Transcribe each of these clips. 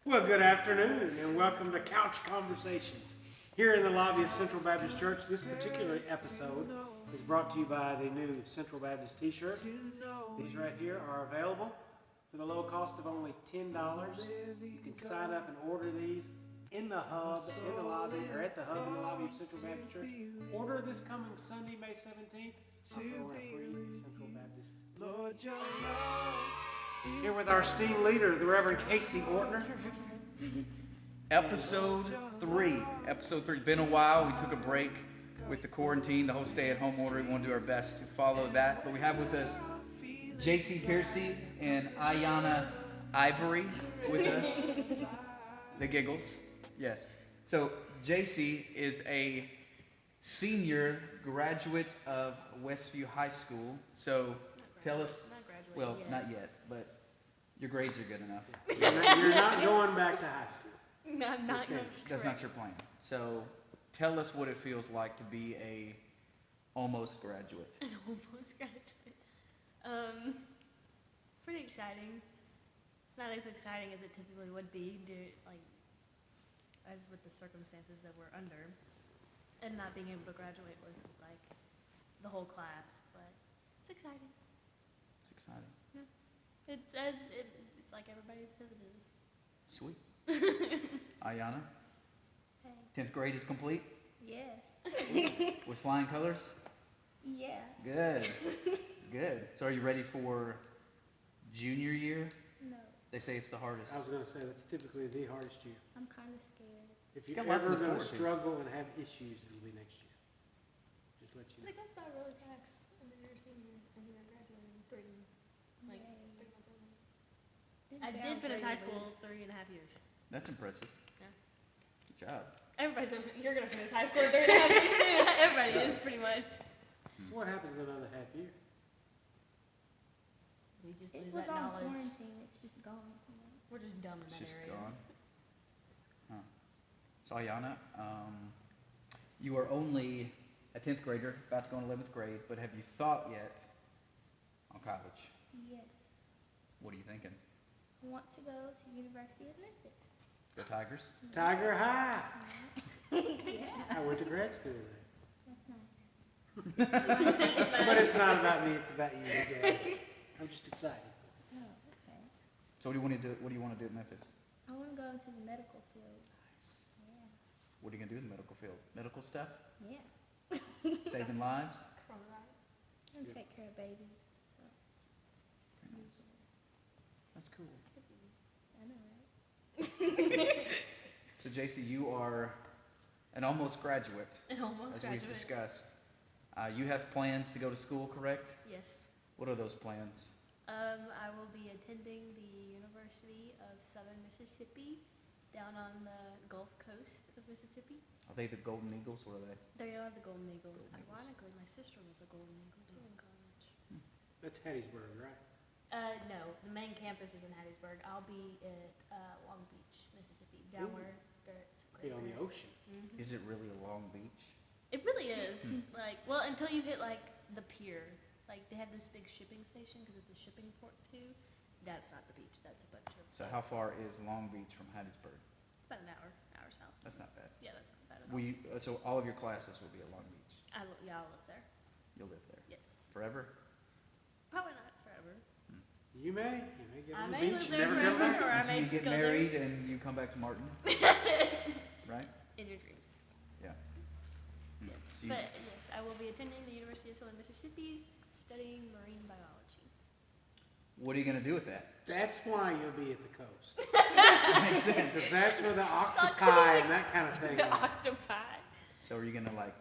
Well, good afternoon and welcome to Couch Conversations. Here in the lobby of Central Baptist Church, this particular episode is brought to you by the new Central Baptist t-shirt. These right here are available for the low cost of only $10. You can sign up and order these in the hub, in the lobby, or at the hub in the lobby of Central Baptist Church. Order this coming Sunday, May 17th. I'll throw in a free Central Baptist. Here with our esteemed leader, the Reverend Casey Ortner. Episode 3. Been a while. We took a break with the quarantine, the whole stay-at-home order. We want to do our best to follow that. But we have with us Jayce Piercy and Ahyania Ivory with us. The giggles. Yes. So Jayce is a senior graduate of Westview High School. So tell us, well, not yet, but your grades are good enough. You're not going back to high school. No, I'm not going. That's not your plan. So tell us what it feels like to be a almost graduate. An almost graduate. It's pretty exciting. It's not as exciting as it typically would be, as with the circumstances that we're under, and not being able to graduate with the whole class. But it's exciting. It's exciting. Yeah. It's like everybody says it is. Sweet. Ahyania, Hey. 10th grade is complete Yes. with flying colors? Yeah. Good. Good. So are you ready for junior year? No. They say it's the hardest. I was going to say, that's typically the hardest year. I'm kind of scared. If you're Got one ever from the going to 14. struggle and have issues, it'll be next year. Just let you know. Like that's not really taxed under your senior and you're graduating 3 Yay. 3 months early. Didn't I say did was finish ready high to school leave. 3.5 years. Mm-hmm. That's impressive. Yeah. Good job. You're gonna finish high school in 3.5 years soon. Everybody is pretty much. So what happens in another half year? We just It lose was that on knowledge. quarantine. It's just gone. We're just dumb in It's that just area. gone. Huh. So Ahyania, you are only a 10th grader, about to go in 11th grade, but have you thought yet on college? Yes. What are you thinking? I want to go to University of Memphis. Go Tigers? Tiger High. Yeah. I went to grad school there. That's nice. But it's not about me, it's about you. Dad. I'm just excited. Oh, okay. So what do you want to do? What do you want to do at Memphis? I want to go into the medical field. Yeah. What are you gonna do in the medical field? Medical stuff? Yeah. Saving lives? And take care of babies. So. Very nice. That's cool. I know, right? So Jayce, you are an almost graduate, And almost as we've graduate. discussed. You have plans to go to school, correct? Yes. What are those plans? I will be attending the University of Southern Mississippi down on the Gulf Coast of Mississippi. Are they the Golden Eagles? What are they? They are the Golden Eagles. Golden Eagles. Ironically, my sister was a Golden Eagle too in college. That's Hattiesburg, right? No, the main campus is in Hattiesburg. I'll be at Long Beach, Mississippi, down Ooh. where Barrett's Be on the Barrett's. ocean. Mhm. Is it really a long beach? It really is. Well, until you hit the pier. They have this big shipping station because it's a shipping port too. That's not the beach. That's a bunch of. So how far is Long Beach from Hattiesburg? It's about an hour south. That's not bad. Yeah, that's not bad at all. So all of your classes will be at Long Beach. I'll live there. You'll live there Yes. forever? Probably not forever. You may get I on the may beach live and there never come forever, back. or I Until may you just get go married and you come back to Martin, right? in your dreams. Yeah. Hmm. Yes. So you- But yes, I will be attending the University of Southern Mississippi, studying marine biology. What are you gonna do with that? That's why you'll be at the coast. Makes sense. Because that's where the octopi and that kind of thing The are. octopi. So are you gonna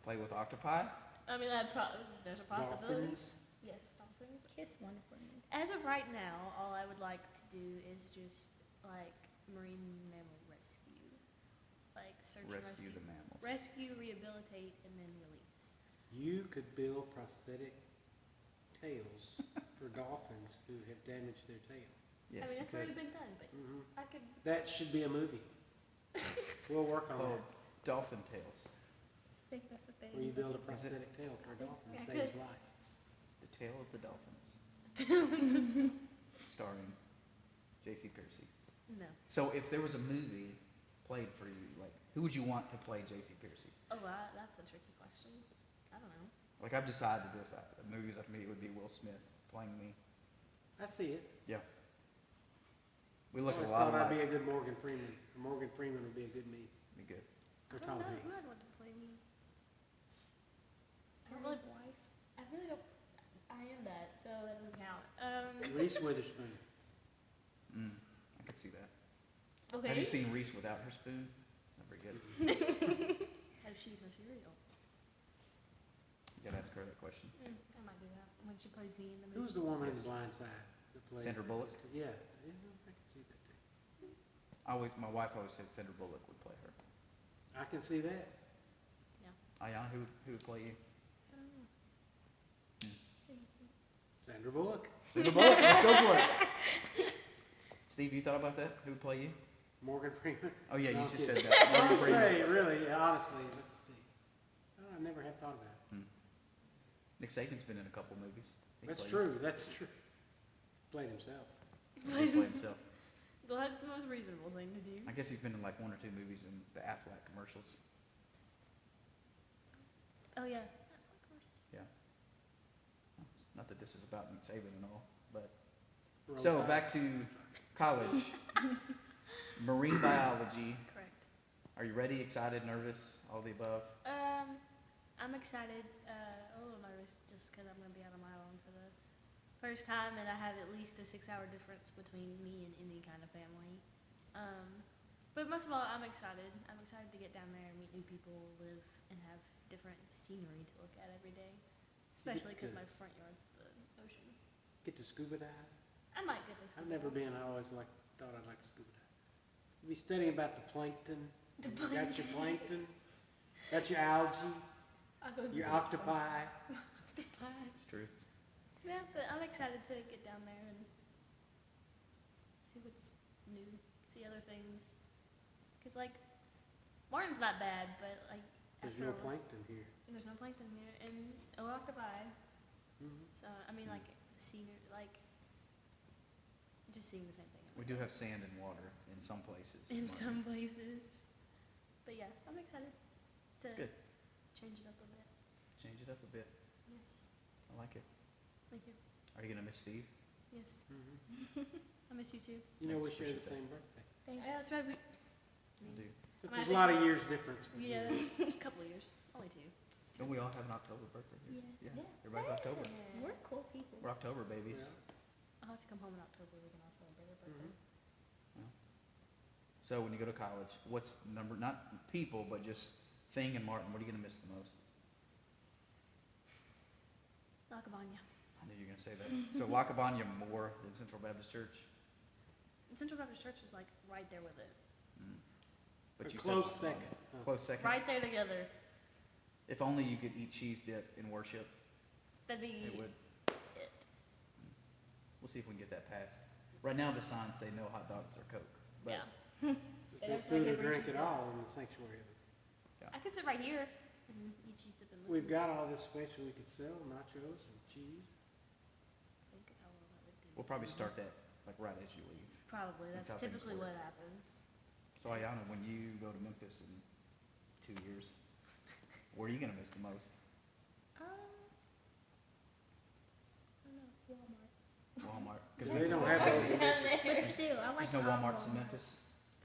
play with octopi? I mean, there's a possibility. Dolphins. Yes, dolphins. Kiss one for me. As of right now, all I would like to do is just marine mammal rescue, search and Rescue the mammals. rescue, rehabilitate, and then release. You could build prosthetic tails for dolphins who have damaged their tail. Yes. I mean, that's okay. already been done, but hmm I could. That should be a movie. We'll work on Called that. dolphin tails. I think that's a thing. Where you build a prosthetic tail for a dolphin Yeah, that I saves could. life. The Tale of the Dolphins. Starring Jayce Piercy. No. So if there was a movie played for you, like who would you want to play Jayce Piercy? Oh, that's a tricky question. I don't know. Like I've decided if the movies like me, it would be Will Smith playing me. I see it. Yeah. We I look always a lot thought I'd alike. be a good Morgan Freeman. Morgan Freeman would be a good me. Be good. Or I Tom don't know who Hanks. I'd want to play me. I Or don't his really, wife. I really don't. I am that, so that doesn't count. Reese Witherspoon. I could see that. Okay. Have you seen Reese without her spoon? It's not very good. How does she eat her cereal? You gotta ask her that question. I might do that when she plays me in the movie. Who was the woman in Blind Side that played? Sandra Bullock? Yeah, I can see that too. My wife always said Sandra Bullock would play her. I can see that. Ahyania, who would play you? I don't know. Sandra Bullock. Sandra Bullock, let's go for it. Steve, you thought about that? Who would play you? Morgan Freeman. Oh yeah, No, you I'm just kidding. said that. I Morgan would Freeman. say, really, honestly, let's see. Oh, I never have thought about it. Nick Saban's been in a couple movies. He That's played- true. That's true. Played himself. He played himself. Well, that's the most reasonable thing to do. I guess he's been in like 1 or 2 movies in the Aflac commercials. Oh yeah. Yeah. Not that this is about Nick Saban and all, but Roll so Tide. back to college. Marine biology. Correct. Are you ready? Excited? Nervous? All the above? I'm excited. A little nervous just because I'm gonna be out on my own for the first time, and I have at least a 6-hour difference between me and any kind of family. But most of all, I'm excited. I'm excited to get down there and meet new people, live, and have different scenery to look at every day. Especially because my front yard's the ocean. Get to scuba dive. I might get to I've school. never been. I always thought I'd like to scuba dive. You be studying about the plankton. The You got your plankton. Got your algae. I'll go Your to the octopi. octopi. It's true. Yeah, but I'm excited to get down there and see what's new, see other things. Cause like, Martin's not bad, but like, There's after no a while- plankton here. There's no plankton here, and no octopi. Mhm. So I mean, like, scenery, like, just seeing the same thing. We do have sand and water in some places. In Martin. some places. But yeah, I'm excited to It's good. change it up a bit. Change it up a bit. Yes. I like it. Thank you. Are you gonna miss Steve? Yes. Mhm. I miss you too. You know we Thanks, share the appreciate same birthday. Thank you. Yeah, that's right. I do. But I there's a think- lot of years difference. between Yeah, us. it's a couple of years. Only 2. Don't we all have an October birthday here? Yeah. Yeah. Everybody's October. We're cool people. We're October babies. Yeah. I'll have to come home in October. We can all celebrate our birthday. So when you go to college, what's number, not people, but just thing and Martin, what are you gonna miss the most? Lackawanna. I knew you were gonna say that. So Lackawanna more than Central Baptist Church? Central Baptist Church is like right there with it. But A you close said second. huh? Close second. Right there together. If only you could eat cheese dip in worship, That'd be it would. it. We'll see if we can get that passed. Right now the signs say no hot dogs or Coke. But Yeah. There's They no don't say food or hamburger drink cheese at dip. all in the sanctuary. I could sit right here and eat cheese dip and listen. We've got all this space where we could sell nachos and cheese. Think how well that would do. we'll probably start that like right as you leave. Probably. That's That's how things typically work. what happens. So Ahyania, when you go to Memphis in 2 years, where are you gonna miss the most? I don't know, Walmart. Walmart. They Memphis don't doesn't have have those. one. But still, I like There's no all Walmarts in Walmart. Memphis.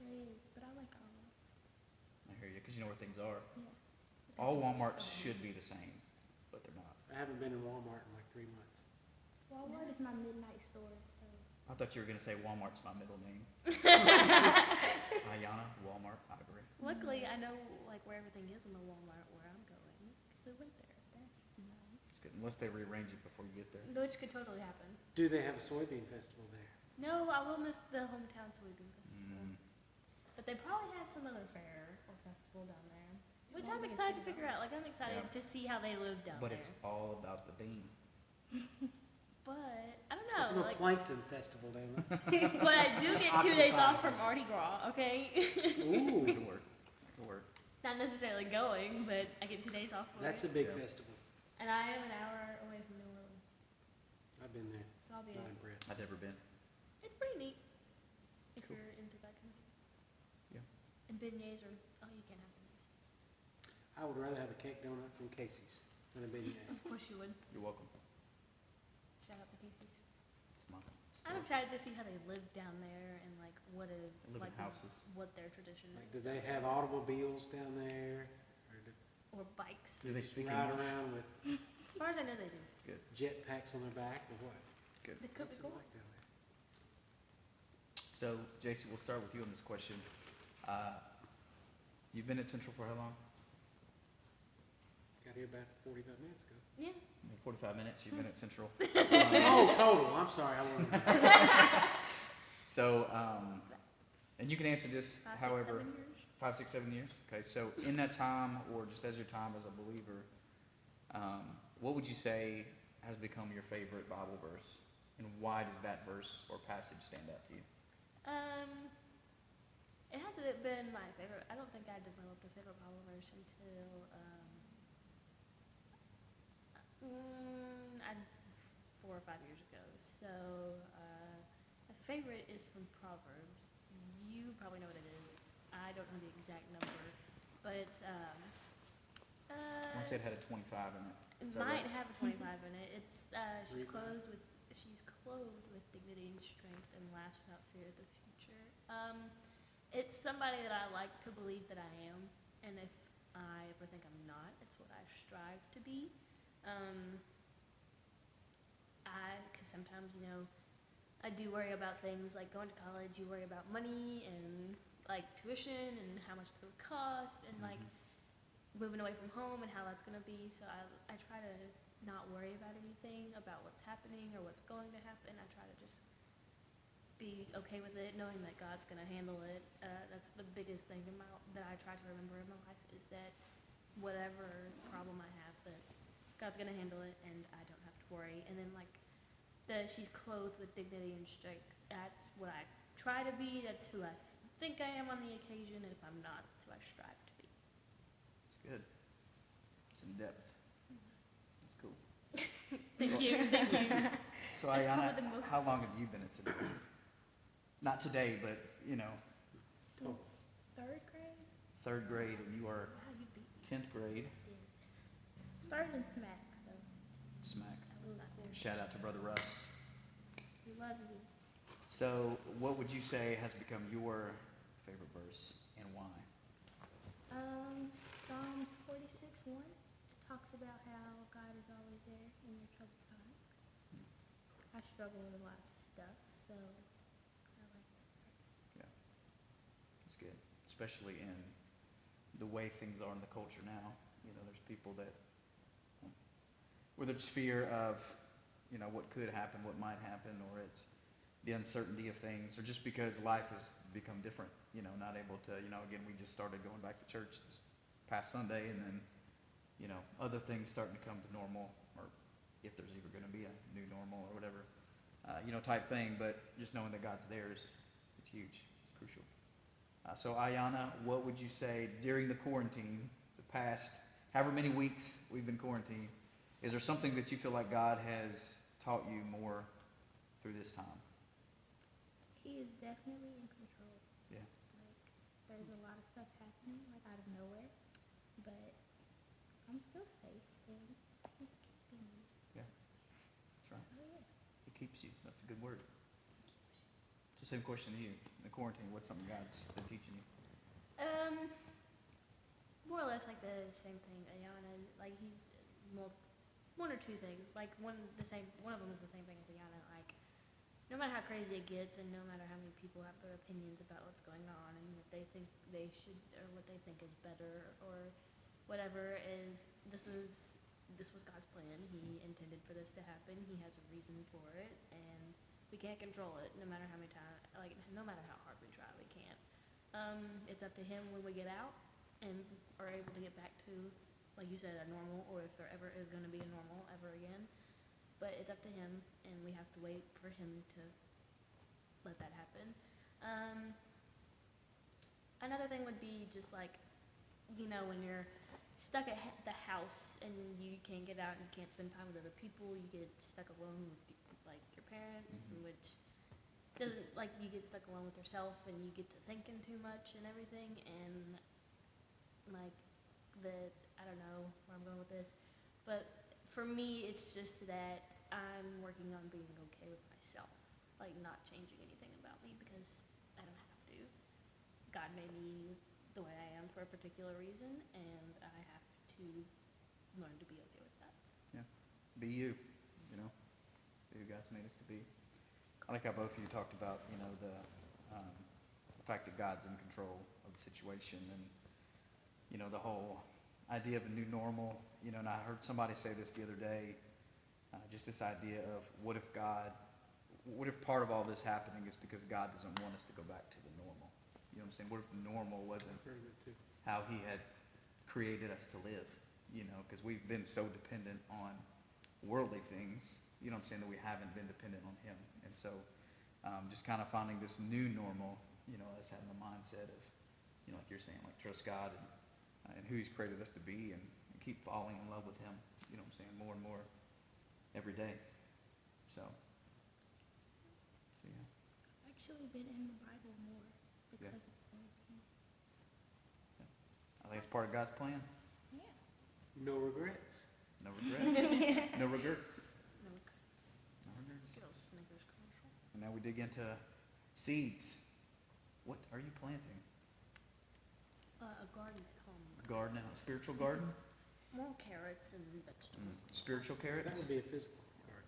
There is, but I like all. I hear you, because you know where things are. Yeah. All That's Walmarts awesome. should be the same, but they're not. I haven't been in Walmart in like 3 months. Walmart is my midnight store, so. I thought you were gonna say Walmart's my middle name. Ahyania, Walmart, I agree. Luckily, I know like where everything is in the Walmart where I'm going because we went there. That's nice. It's good, unless they rearrange it before you get there. Which could totally happen. Do they have a soybean festival there? No, I will miss the hometown soybean festival. Mm. But they probably have some other fair or festival down there, which Well, I'm it's excited to good. figure out. Like I'm excited Yeah. to see how they live down But there. it's all about the bean. But I don't There's know. no Like, plankton festival down there. but I do get 2 days off from Mardi Gras. Okay, Ooh, Good work, good work. not necessarily going, but I get 2 days off for that's a it. big Yeah. festival. And I am an hour away from New Orleans, I've been there. so I'll be. Not impressed. I've never been. It's pretty neat if Cool. you're into And beignets are, oh, you can't have beignets. I would rather have a cake donut from Casey's than a beignet. Of course you would. You're welcome. Shout out to Casey's. It's my I'm excited to see how they live down there and like what is Live in like houses. what their tradition Like, is. do they have automobiles down there? Or do Or bikes. Do they speak ride English? around with As far as I know, they do. jet packs on their back or what? Good. They could be What's it cool. like down there? So, Jayce, we'll start with you on this question. You've been at Central for how long? Got here about 45 minutes ago. Yeah. 45 minutes. You've been at Central. Oh, total. I'm sorry. I wasn't. So, and you can answer this 5, 6, however, 7 years. 5, 6, 7 years. Okay, so in that time, or just as your time as a believer, what would you say has become your favorite Bible verse, and why does that verse or passage stand out to you? It hasn't been my favorite. I don't think I developed a favorite Bible verse until I 4 or 5 years ago. So my favorite is from Proverbs. You probably know what it is. I don't know the exact number, but it's I want to say it had a 25 in it. it Is that might right? have a 25 in it. It's she's Read that. clothed with dignity and strength and laughs without fear of the future. It's somebody that I like to believe that I am, and if I ever think I'm not, it's what I strive to be. Because sometimes, you know, I do worry about things like going to college. You worry about money and like tuition and how much it would cost, and like moving away from home and how that's gonna be. So I try to not worry about anything about what's happening or what's going to happen. I try to just be okay with it, knowing that God's gonna handle it. That's the biggest thing that I try to remember in my life, is that whatever problem I have, that God's gonna handle it and I don't have to worry. And then like she's clothed with dignity and strength. That's what I try to be. That's who I think I am on the occasion. And if I'm not, that's who I strive to be. It's good. It's in depth. That's cool. Thank you. Thank you. So, That's Ahyania, probably the most- how long have you been at Central? Not today, but, you know, Since 3rd grade? 3rd grade, and you are Wow, you beat me. 10th grade. Started in SMAC, so Smack. That was not cool. Shout out to Brother Russ. we love you. So, what would you say has become your favorite verse, and why? Psalms 46:1 talks about how God is always there in your troubled times. I struggle with a lot of stuff, so I like that verse. It's good, especially in the way things are in the culture now. You know, there's people that, whether it's fear of, you know, what could happen, what might happen, or it's the uncertainty of things, or just because life has become different, you know, not able to, you know, again, we just started going back to church this past Sunday, and then, you know, other things starting to come to normal, or if there's ever going to be a new normal or whatever, you know, type thing. But just knowing that God's there is, it's huge, it's crucial. So Ahyania, what would you say during the quarantine, the past however many weeks we've been quarantined, is there something that you feel like God has taught you more through this time? He is definitely in control. Yeah. Like, there's a lot of stuff happening, like, out of nowhere, but I'm still safe, and he's keeping me. Yeah. That's right. So, yeah. He keeps you. That's a good word. So same question to you. In the quarantine, what's something God's been teaching you? More or less like the same thing. Ahyania, like he's one or two things. Like one of them is the same thing as Ahyania. Like no matter how crazy it gets, and no matter how many people have their opinions about what's going on and what they think they should, or what they think is better, or whatever, this was God's plan. He intended for this to happen. He has a reason for it, and we can't control it. No matter how many times, like no matter how hard we try, we can't. It's up to Him when we get out and are able to get back to, like you said, a normal, or if there ever is going to be a normal ever again. But it's up to Him, and we have to wait for Him to let that happen. Another thing would be just like, you know, when you're stuck at the house and you can't get out and you can't spend time with other people, you get stuck alone with like your parents, which doesn't, like, you get stuck alone with yourself and you get to thinking too much and everything, and like I don't know where I'm going with this, but for me, it's just that I'm working on being okay with myself, like not changing anything about me because I don't have to. God made me the way I am for a particular reason, and I have to learn to be okay with that. Be you, be who God's made us to be. I like how both of you talked about, the fact that God's in control of the situation, and the whole idea of a new normal. And I heard somebody say this the other day, just this idea of what if part of all this happening is because God doesn't want us to go back to the normal? You know what I'm saying? What if the normal wasn't how He had created us to live? Because we've been so dependent on worldly things, that we haven't been dependent on Him. And so just kind of finding this new normal, as having the mindset of, like you're saying, like trust God and who He's created us to be, and keep falling in love with Him, more and more every day. So yeah. I've actually been in the Bible more because of quarantine. I think it's part of God's plan. Yeah. No regrets. No regrets. No regrets. No cuts. No regrets. Good old Snickers commercial. And now we dig into seeds. What are you planting? A garden at home. A garden, a spiritual garden? More carrots and vegetables. Spiritual That carrots? would be a physical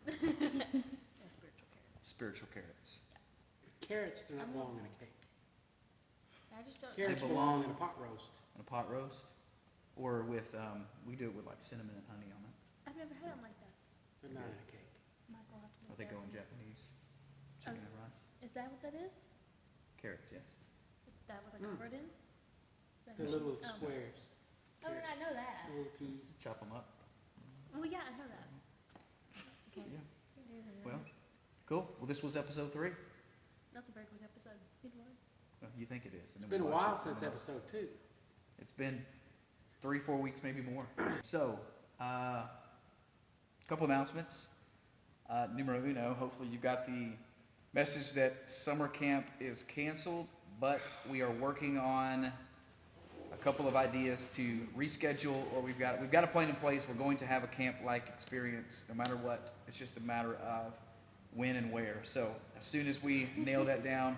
garden. Yeah, spiritual carrots. Spiritual carrots. Carrots do not belong in a cake. I just don't. Carrots They belong belong- in a pot roast. And a pot roast? Or with, we do it with like cinnamon and honey on it. I've never had them like that. But not in a cake. Michael have to Or make they that. go in Japanese. Chicken and rice. Is that what that is? Carrots, yes. Is that what they're Mm. covered in? Is that The how- little oh. squares. Oh, yeah, I know that. The little keys. Chop them up. Oh, yeah, I know that. Okay. Yeah. Well, cool. Well, this was episode 3. That's a very quick episode. It was. Well, you think it is. It's And then been a we watch while it, since and then episode 2. it's been 3-4 weeks, maybe more. So, a couple announcements. Numero uno, hopefully you got the message that summer camp is canceled, but we are working on a couple of ideas to reschedule, or we've got a plan in place. We're going to have a camp-like experience no matter what. It's just a matter of when and where. So as soon as we nail that down,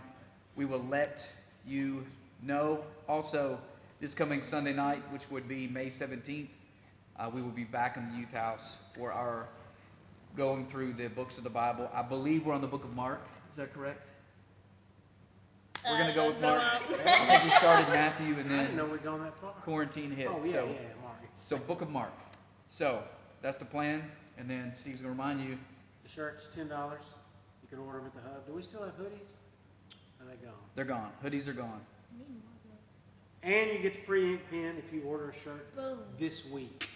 we will let you know. Also, this coming Sunday night, which would be May 17th, we will be back in the youth house for our going through the books of the Bible. I believe we're on the book of Mark. Is that correct? We're going to go with Mark. I think we started Matthew and I didn't know then we'd gone that far. quarantine hit. Oh, yeah, so, yeah, Mark. so book of Mark. So that's the plan. And then Steve's going to remind you. The shirt's $10. You can order them at the hub. Do we still have hoodies? Are they gone? They're gone. Hoodies are gone. I need more of those. And you get the free ink pen if you order a shirt Boom. this week.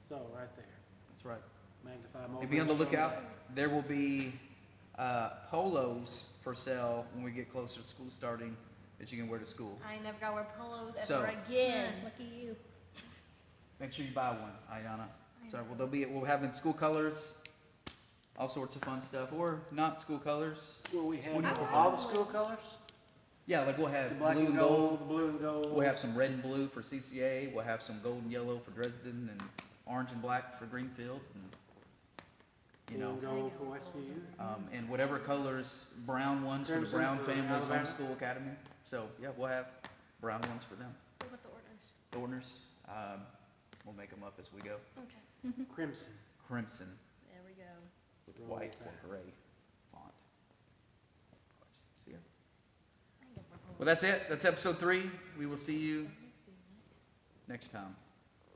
So, right there. That's right. Magnify mobile. And be on the lookout. There will be polos for sale when we get closer to school starting that you can wear to school. I ain't never gotta wear polos ever So- again. Lucky you. Make sure you buy one, Ahyania. So we'll have in school colors, all sorts of fun stuff, or not school colors. Will we What have do you prefer? all the school colors? Yeah, like we'll The have black blue and and gold, gold. the blue and gold. We'll have some red and blue for CCA. We'll have some gold and yellow for Dresden, and orange and black for Greenfield. And, Blue and gold for Westview. and whatever colors, brown ones for the Crimson Brown for Families Alabama. Homeschool Academy. So yeah, we'll have brown ones for them. What about the orders? Thorners, we'll make them up as we go. Okay. Crimson. Crimson There we go. with Roll white back. or gray font. Of course. So, yeah. I ain't gonna wear polos. Well, that's it. That's episode 3. We will see you That must be nice. next time.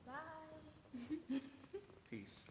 Bye. Peace.